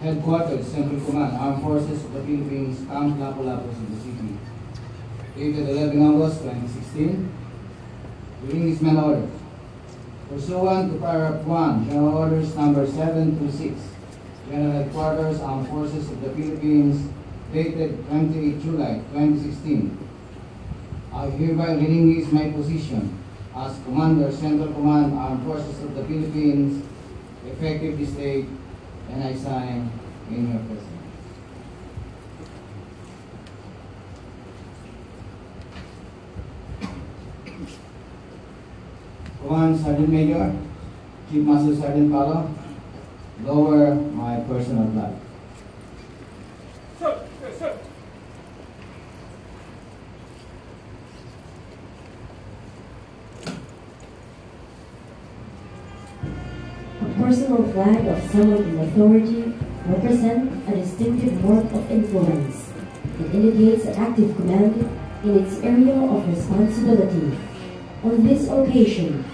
Headquarters, Central Command, Armed Forces of the Philippines, Camp Lapu-Lapu, Cebu City. Dated 11 August 2016. Reading is mail order. Pursuant to paragraph 1, General Orders number 726, General Headquarters, Armed Forces of the Philippines, dated 28 July 2016. I hereby relinquish my position as Commander, Central Command, Armed Forces of the Philippines, effective this date, and I sign in your presence. Command Sergeant Major, Chief Master Sergeant Palo, lower my personal flag. Sir, yes, sir. A personal flag of someone in authority represents a distinctive mark of influence. It indicates an active command in its area of responsibility. On this occasion,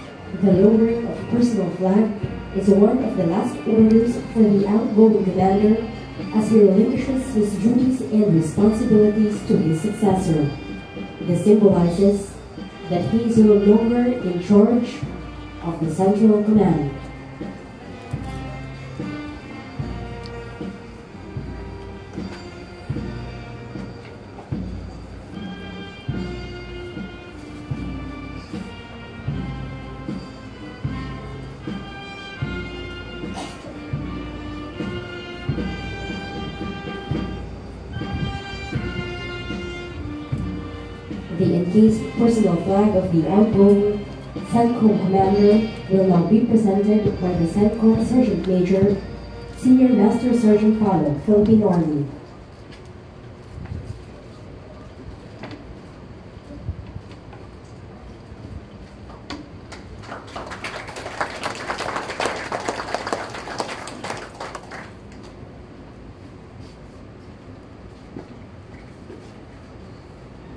the lowering of personal flag is one of the last orders for the outgoing commander as he relinquishes his duties and responsibilities to his successor. This symbolizes that he is no longer in charge of the Central Command. The encased personal flag of the outgoing CENTCOM commander will now be presented by the CENTCOM Sergeant Major, Senior Master Sergeant Palo, Philippine Army.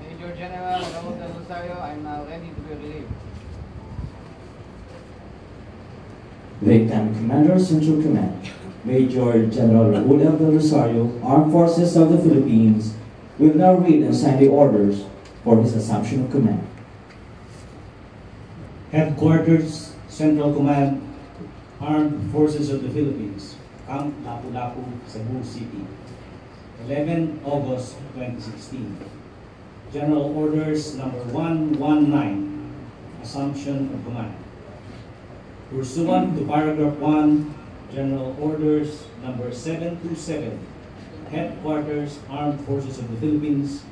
Major General Raul del Rosario, I am now ready to be relieved. Lieutenant Commander, Central Command, Major General Raul del Rosario, Armed Forces of the Philippines, will now read and sign the orders for his assumption of command. Headquarters, Central Command, Armed Forces of the Philippines, Camp Lapu-Lapu, Cebu City, 11 August 2016. General Orders number 119, Assumption of Command. Pursuant to paragraph 1, General Orders number 727, Headquarters, Armed Forces of the Philippines,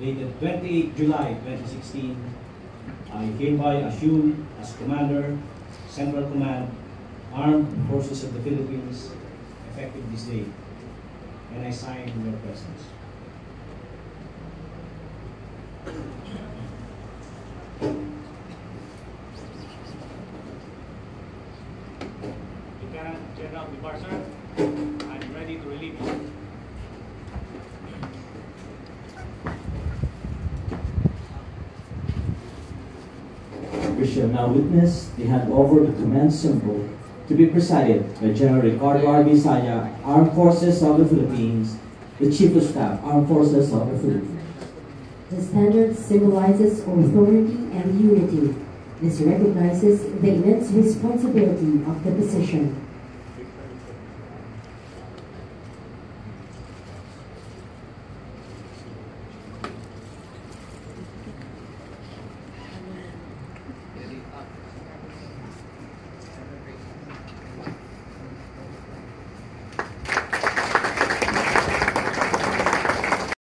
dated 28 July 2016, I hereby assume as Commander, Central Command, Armed Forces of the Philippines, effective this date, and I sign in your presence. Lieutenant General Bibarsa, I'm ready to relieve you. We shall now witness the handover of the command symbol to be presided by General Ricardo R. Visaya, Armed Forces of the Philippines, the Chief of Staff, Armed Forces of the Philippines. The standard symbolizes authority and unity. This recognizes the immense responsibility of the position.